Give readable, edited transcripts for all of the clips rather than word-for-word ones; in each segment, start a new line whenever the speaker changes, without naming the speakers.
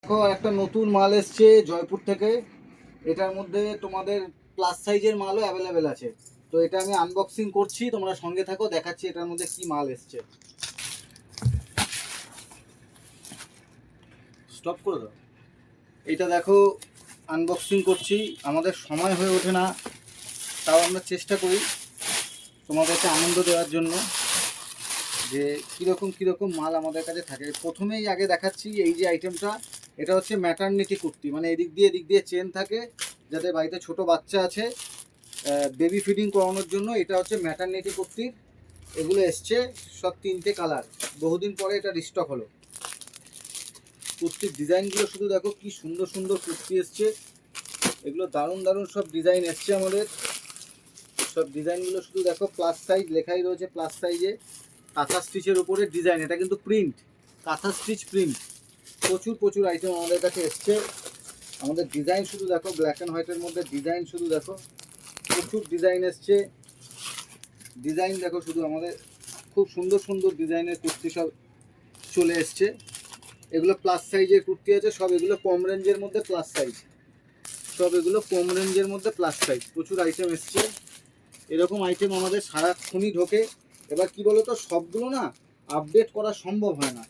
দেখো একটা নতুন মাল এসছে জয়পুর থেকে। এটার মধ্যে তোমাদের প্লাস সাইজের মালও অ্যাভেলেবেল আছে। তো এটা আমি আনবক্সিং করছি, তোমরা সঙ্গে থাকো, দেখাচ্ছি এটার মধ্যে কি মাল এসছে। স্টপ করে দাও। এটা দেখো আনবক্সিং করছি, আমাদের সময় হয়ে ওঠে না, তাও আমরা চেষ্টা করি তোমাদেরকে আনন্দ দেওয়ার জন্য যে কীরকম মাল আমাদের কাছে থাকে। প্রথমেই আগে দেখাচ্ছি এই যে আইটেমটা, এটা হচ্ছে ম্যাটারনিটি কুর্তি, মানে এদিক দিয়ে চেন থাকে, যাদের বাড়িতে ছোট বাচ্চা আছে বেবি ফিডিং করানোর জন্য। এটা হচ্ছে ম্যাটারনিটি কুর্তি। এগুলো এসছে সব 3টে কালার, বহুদিন পরে এটা রিস্টক হলো। কুর্তির ডিজাইনগুলো শুধু দেখো কি সুন্দর সুন্দর কুর্তি এসছে, এগুলো দারুণ দারুণ সব ডিজাইন এসছে আমাদের। সব ডিজাইনগুলো শুধু দেখো, প্লাস সাইজ লেখাই রয়েছে, প্লাস সাইজে কাঁথা স্টিচের উপরে ডিজাইন, এটা কিন্তু প্রিন্ট, কাঁথা স্টিচ প্রিন্ট। প্রচুর আইটেম আমাদের কাছে এসছে। আমাদের ডিজাইন শুধু দেখো, ব্ল্যাক অ্যান্ড হোয়াইটের মধ্যে ডিজাইন শুধু দেখো, প্রচুর ডিজাইন এসছে। ডিজাইন দেখো শুধু, আমাদের খুব সুন্দর সুন্দর ডিজাইনের কুর্তি সব চলে এসছে। এগুলো প্লাস সাইজের কুর্তি আছে সব, এগুলো কম রেঞ্জের মধ্যে প্লাস সাইজ, সব এগুলো কম রেঞ্জের মধ্যে প্লাস সাইজ। প্রচুর আইটেম এসছে, এরকম আইটেম আমাদের সারাক্ষণই ঢোকে। এবার কি বলো তো, সবগুলো না আপডেট করা সম্ভব হয় না,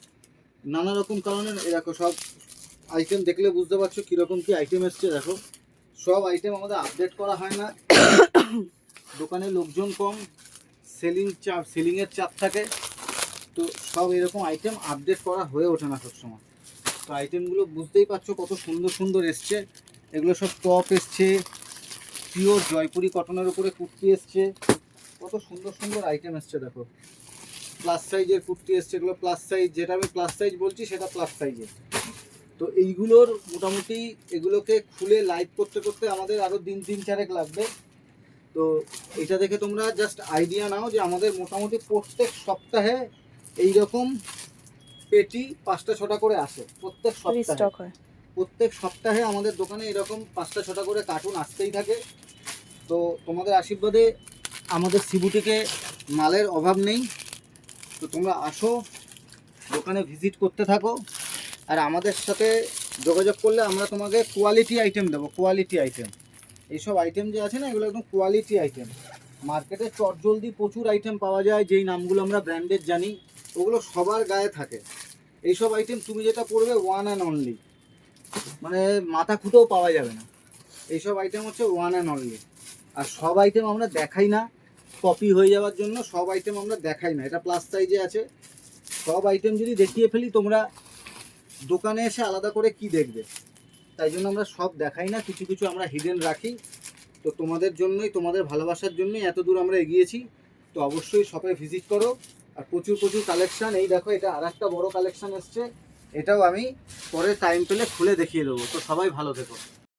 নানা রকম কারণে। দেখো সব আইটেম দেখলে বুঝতে পারছো কীরকম কী আইটেম এসছে। দেখো সব আইটেম আমাদের আপডেট করা হয় না, দোকানে লোকজন কম, সেলিংয়ের চাপ থাকে, তো সব এরকম আইটেম আপডেট করা হয়ে ওঠে না সবসময়। তো আইটেমগুলো বুঝতেই পারছো কত সুন্দর সুন্দর এসছে। এগুলো সব টপ এসছে, পিওর জয়পুরি কটনের উপরে কুর্তি এসছে, কত সুন্দর সুন্দর আইটেম এসছে। দেখো প্লাস সাইজের কুর্তি এসছে, এগুলো প্লাস সাইজ, যেটা আমি প্লাস সাইজ বলছি সেটা প্লাস সাইজের। তো এইগুলোর মোটামুটি এগুলোকে খুলে লাইভ করতে করতে আমাদের আরও দিন 3-4 লাগবে। তো এটা দেখে তোমরা জাস্ট আইডিয়া নাও যে আমাদের মোটামুটি প্রত্যেক সপ্তাহে এইরকম পেটি 5টা-6টা করে আসে, প্রত্যেক সপ্তাহে আমাদের দোকানে এরকম 5টা-6টা করে কার্টুন আসতেই থাকে। তো তোমাদের আশীর্বাদে আমাদের সিবুটিকে মালের অভাব নেই। তো তোমরা আসো, দোকানে ভিজিট করতে থাকো, আর আমাদের সাথে যোগাযোগ করলে আমরা তোমাকে কোয়ালিটি আইটেম দেবো, কোয়ালিটি আইটেম। এইসব আইটেম যে আছে না, এগুলো একদম কোয়ালিটি আইটেম। মার্কেটে চটজলদি প্রচুর আইটেম পাওয়া যায়, যেই নামগুলো আমরা ব্র্যান্ডেড জানি ওগুলো সবার গায়ে থাকে। এইসব আইটেম তুমি যেটা পড়বে ওয়ান অ্যান্ড অনলি, মানে মাথা খুঁটেও পাওয়া যাবে না। এইসব আইটেম হচ্ছে ওয়ান অ্যান্ড অনলি। আর সব আইটেম আমরা দেখাই না, কপি হয়ে যাওয়ার জন্য সব আইটেম আমরা দেখাই না। এটা প্লাস সাইজে আছে, সব আইটেম যদি দেখিয়ে ফেলি তোমরা দোকানে এসে আলাদা করে কি দেখবে, তাই জন্য আমরা সব দেখাই না, কিছু কিছু আমরা হিডেন রাখি। তো তোমাদের জন্যই, তোমাদের ভালোবাসার জন্যই এত দূর আমরা এগিয়েছি। তো অবশ্যই শপে ভিজিট করো। আর প্রচুর কালেকশান, এই দেখো এটা আর একটা বড়ো কালেকশান এসছে, এটাও আমি পরে টাইম পেলে খুলে দেখিয়ে দেবো। তো সবাই ভালো থেকো।